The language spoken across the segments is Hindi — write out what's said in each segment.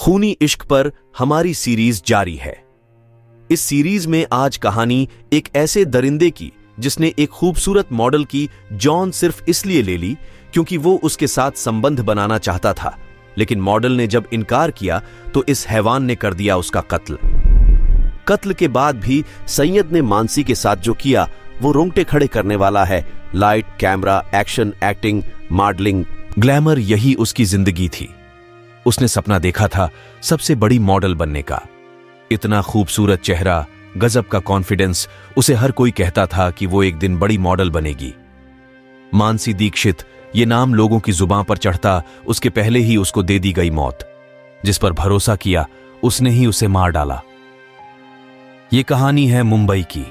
खूनी इश्क पर हमारी सीरीज जारी है। इस सीरीज में आज कहानी एक ऐसे दरिंदे की जिसने एक खूबसूरत मॉडल की जॉन सिर्फ इसलिए ले ली क्योंकि वो उसके साथ संबंध बनाना चाहता था, लेकिन मॉडल ने जब इनकार किया तो इस हैवान ने कर दिया उसका कत्ल के बाद भी सैयद ने मानसी के साथ जो किया वो रोंगटे खड़े करने वाला है। Light, camera, action, acting, modelling, glamour, यही उसकी जिंदगी थी। उसने सपना देखा था सबसे बड़ी मॉडल बनने का। इतना खूबसूरत चेहरा, गजब का कॉन्फिडेंस, उसे हर कोई कहता था कि वो एक दिन बड़ी मॉडल बनेगी। मानसी दीक्षित, ये नाम लोगों की जुबान पर चढ़ता उसके पहले ही उसको दे दी गई मौत। जिस पर भरोसा किया उसने ही उसे मार डाला। ये कहानी है मुंबई की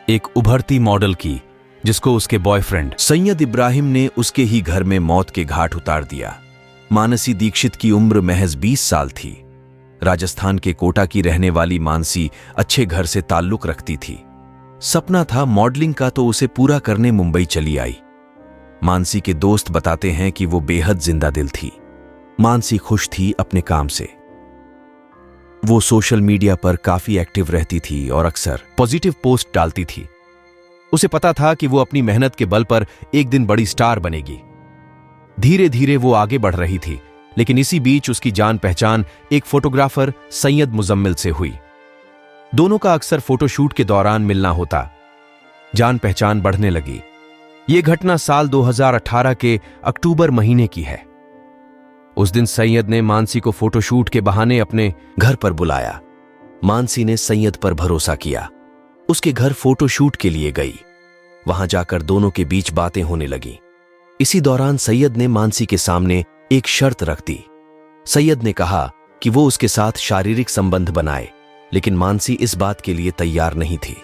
एक उभरती मॉडल की जिसको उसके बॉयफ्रेंड सैयद इब्राहिम ने उसके ही घर में मौत के घाट उतार दिया। मानसी दीक्षित की उम्र महज 20 साल थी। राजस्थान के कोटा की रहने वाली मानसी अच्छे घर से ताल्लुक रखती थी। सपना था मॉडलिंग का तो उसे पूरा करने मुंबई चली आई। मानसी के दोस्त बताते हैं कि वो बेहद जिंदा दिल थी। मानसी खुश थी अपने काम से। वो सोशल मीडिया पर काफी एक्टिव रहती थी और अक्सर पॉजिटिव पोस्ट डालती थी। उसे पता था कि वो अपनी मेहनत के बल पर एक दिन बड़ी स्टार बनेगी। धीरे धीरे वो आगे बढ़ रही थी, लेकिन इसी बीच उसकी जान पहचान एक फोटोग्राफर सैयद मुजम्मिल से हुई। दोनों का अक्सर फोटोशूट के दौरान मिलना होता। जान पहचान बढ़ने लगी। यह घटना साल 2018 के अक्टूबर महीने की है। उस दिन सैयद ने मानसी को फोटोशूट के बहाने अपने घर पर बुलाया। मानसी ने सैयद पर भरोसा किया, उसके घर फोटोशूट के लिए गई। वहां जाकर दोनों के बीच बातें होने लगी। इसी दौरान सैयद ने मानसी के सामने एक शर्त रख दी। सैयद ने कहा कि वो उसके साथ शारीरिक संबंध बनाए, लेकिन मानसी इस बात के लिए तैयार नहीं थी।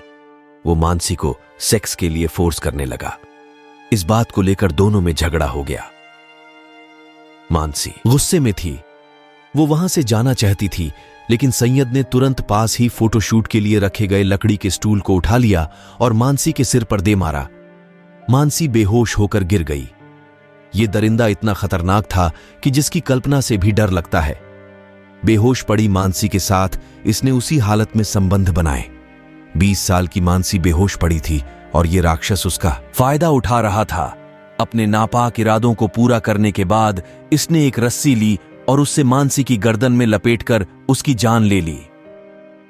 वो मानसी को सेक्स के लिए फोर्स करने लगा। इस बात को लेकर दोनों में झगड़ा हो गया। मानसी गुस्से में थी। वो वहां से जाना चाहती थी, लेकिन सैयद ने तुरंत पास ही फोटोशूट के लिए रखे गए लकड़ी के स्टूल को उठा लिया और मानसी के सिर पर दे मारा। मानसी बेहोश होकर गिर गई। ये दरिंदा इतना खतरनाक था कि जिसकी कल्पना से भी डर लगता है। बेहोश पड़ी मानसी के साथ इसने उसी हालत में संबंध बनाए। 20 साल की मानसी बेहोश पड़ी थी और ये राक्षस उसका फायदा उठा रहा था। अपने नापाक इरादों को पूरा करने के बाद इसने एक रस्सी ली और उससे मानसी की गर्दन में लपेटकर उसकी जान ले ली।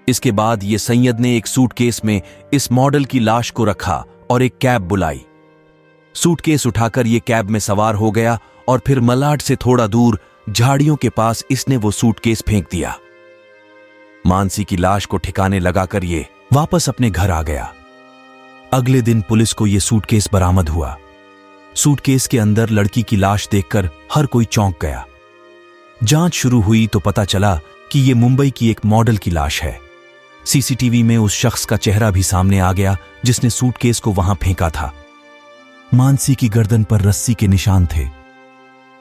इसके बाद ये सैयद ने एक सूटकेस में इस मॉडल की लाश को रखा और एक कैब बुलाई। सूटकेस उठाकर ये कैब में सवार हो गया और फिर मलाड से थोड़ा दूर झाड़ियों के पास इसने वो सूटकेस फेंक दिया। मानसी की लाश को ठिकाने लगाकर ये वापस अपने घर आ गया। अगले दिन पुलिस को ये सूटकेस बरामद हुआ। सूटकेस के अंदर लड़की की लाश देखकर हर कोई चौंक गया। जांच शुरू हुई तो पता चला कि ये मुंबई की एक मॉडल की लाश है। सीसीटीवी में उस शख्स का चेहरा भी सामने आ गया जिसने सूटकेस को वहां फेंका था। मानसी की गर्दन पर रस्सी के निशान थे।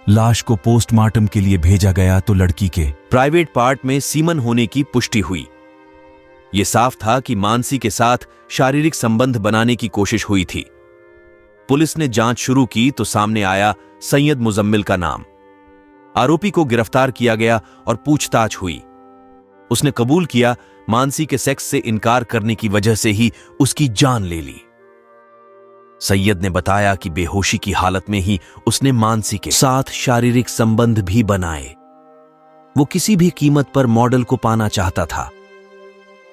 लाश को पोस्टमार्टम के लिए भेजा गया तो लड़की के प्राइवेट पार्ट में सीमन होने की पुष्टि हुई। यह साफ था कि मानसी के साथ शारीरिक संबंध बनाने की कोशिश हुई थी। पुलिस ने जांच शुरू की तो सामने आया सैयद मुजम्मिल का नाम। आरोपी को गिरफ्तार किया गया और पूछताछ हुई। उसने कबूल किया मानसी के सेक्स से इनकार करने की वजह से ही उसकी जान ले ली। सैयद ने बताया कि बेहोशी की हालत में ही उसने मानसी के साथ शारीरिक संबंध भी बनाए। वो किसी भी कीमत पर मॉडल को पाना चाहता था।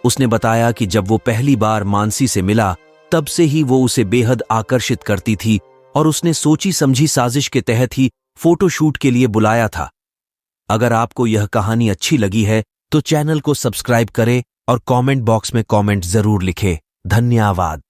उसने बताया कि जब वो पहली बार मानसी से मिला तब से ही वो उसे बेहद आकर्षित करती थी और उसने सोची समझी साजिश के तहत ही फोटोशूट के लिए बुलाया था। अगर आपको यह कहानी अच्छी लगी है तो चैनल को सब्सक्राइब करें और कमेंट बॉक्स में कमेंट जरूर लिखें। धन्यवाद।